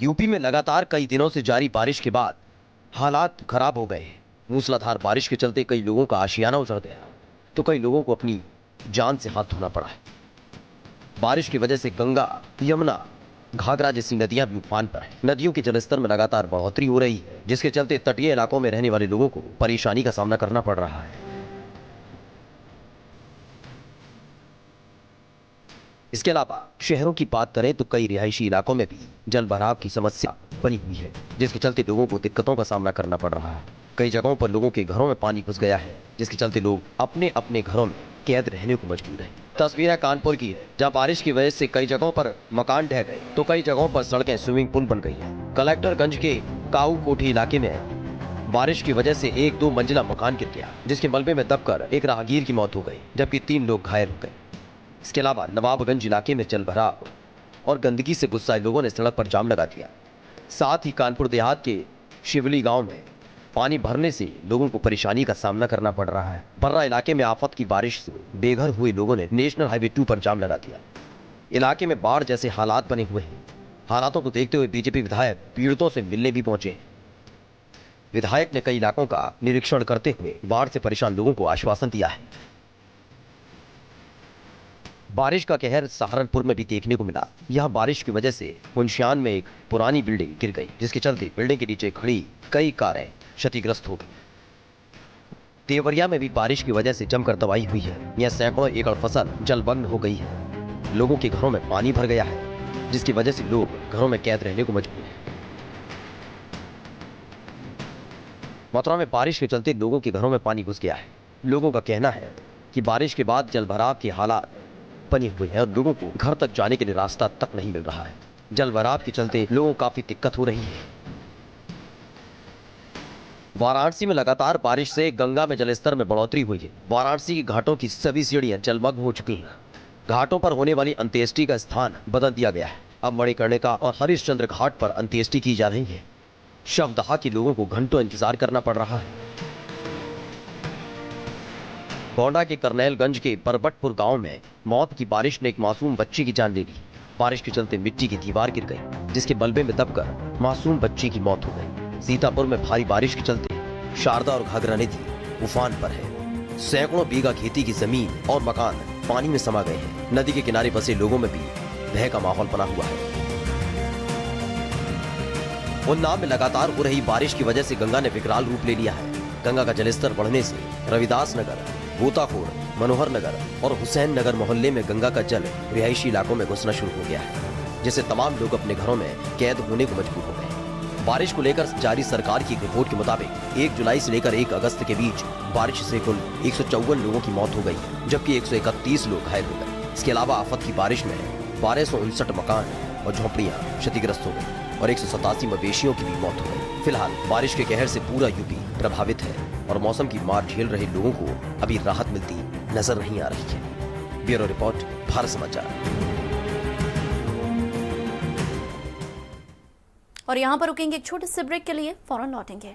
UP में लगातार कई दिनों से जारी बारिश के बाद हालात खराब हो गए। मूसलाधार बारिश के चलते कई लोगों का आशियाना उजड़ गया, तो कई लोगों को अपनी जान से हाथ धोना पड़ा है। बारिश की वजह से गंगा, यमुना, घाघरा जैसी नदियां भी उफान पर हैं। नदियों के जलस्तर में लगातार बढ़ोतरी हो रही है, जिसके चलते तटीय इलाकों में रहने वाले लोगों को परेशानी का सामना करना पड़ रहा है। इसके अलावा शहरों की बात करें तो कई रिहायशी इलाकों में भी जल भराव की समस्या बनी हुई है, जिसके चलते लोगों को दिक्कतों का सामना करना पड़ रहा है। कई जगहों पर लोगों के घरों में पानी घुस गया है, जिसके चलते लोग अपने अपने घरों में कैद रहने को मजबूर हैं। तस्वीर है कानपुर की है, जहां बारिश की वजह से कई जगहों पर मकान ढह गए, तो कई जगहों पर सड़कें स्विमिंग पूल बन गई है। कलेक्टरगंज के काऊ कोठी इलाके में बारिश की वजह से एक 2 मंजिला मकान गिर गया, जिसके मलबे में दबकर एक राहगीर की मौत हो गई, जबकि 3 लोग घायल हो गए। इसके अलावा नवाबगंज इलाके में जल भराव और गंदगी से गुस्साए लोगों ने सड़क पर जाम लगा दिया। साथ ही कानपुर देहात के शिवली गांव में पानी भरने से लोगों को परेशानी का सामना करना पड़ रहा है। बर्रा इलाके में आफत की बारिश से बेघर हुए लोगों ने नेशनल हाईवे 2 पर जाम लगा दिया। इलाके में बाढ़ जैसे हालात बने हुए हैं। हालातों को देखते हुए बीजेपी विधायक पीड़ितों से मिलने भी पहुंचे। विधायक ने कई इलाकों का निरीक्षण करते हुए बाढ़ से परेशान लोगों को आश्वासन दिया है। बारिश का कहर सहारनपुर में भी देखने को मिला। यह बारिश की वजह से मुंशियान में एक पुरानी बिल्डिंग गिर गई, जिसके चलते बिल्डिंग के नीचे खड़ी कई कारें क्षतिग्रस्त हो गई। देवरिया में भी बारिश की वजह से जमकर तबाही हुई है। यह सैकड़ों एकड़ फसल जलमग्न हो गई है। लोगों के घरों में पानी भर गया है, जिसकी वजह से लोग घरों में कैद रहने को मजबूर हैं। मथुरा में बारिश के चलते लोगों के घरों में पानी घुस गया है। लोगों का कहना है कि बारिश के बाद जलभराव के हालात बनी हुई है और लोगों को घर तक जाने के लिए रास्ता तक नहीं मिल रहा है। जल भराव के चलते लोगों को काफी दिक्कत हो रही है। वाराणसी में लगातार बारिश से गंगा में जलस्तर में बढ़ोतरी हुई है। वाराणसी के घाटों की सभी सीढ़ियां जलमग्न हो चुकी हैं। घाटों पर होने वाली अंत्येष्टि का स्थान बदल दिया गया है। अब मणिकर्णिका और हरिश्चंद्र घाट पर अंत्येष्टि की जा रही है। शवदाह के लोगों को घंटों इंतजार करना पड़ रहा है। गोंडा के करनैलगंज के परबटपुर गांव में मौत की बारिश ने एक मासूम बच्ची की जान ले ली। बारिश के चलते मिट्टी की दीवार गिर गई, जिसके मलबे में दबकर मासूम बच्ची की मौत हो गई। सीतापुर में भारी बारिश के चलते शारदा और घाघरा नदी उफान पर है। सैकड़ों बीघा खेती की जमीन और मकान पानी में समा गए हैं। नदी के किनारे बसे लोगों में भी भय का माहौल बना हुआ है। उन्नाव में लगातार हो रही बारिश की वजह से गंगा ने विकराल रूप ले लिया है। गंगा का जलस्तर बढ़ने से रविदास नगर, गोताखोर, मनोहर नगर और हुसैन नगर मोहल्ले में गंगा का जल रिहायशी इलाकों में घुसना शुरू हो गया है, जिससे तमाम लोग अपने घरों में कैद होने को मजबूर हो गए। बारिश को लेकर जारी सरकार की रिपोर्ट के मुताबिक 1 जुलाई से लेकर 1 अगस्त के बीच बारिश से कुल 154 लोगों की मौत हो गई, जबकि 131 लोग घायल हो गए। इसके अलावा आफत की बारिश में 1259 मकान और झोपड़ियां क्षतिग्रस्त हो गई और 187 मवेशियों की भी मौत हो गई। फिलहाल बारिश के कहर से पूरा यूपी प्रभावित है और मौसम की मार झेल रहे लोगों को अभी राहत मिलती नजर नहीं आ रही है। ब्यूरो रिपोर्ट, भारत समाचार। और यहाँ पर रुकेंगे एक छोटे से ब्रेक के लिए, फौरन लौटेंगे।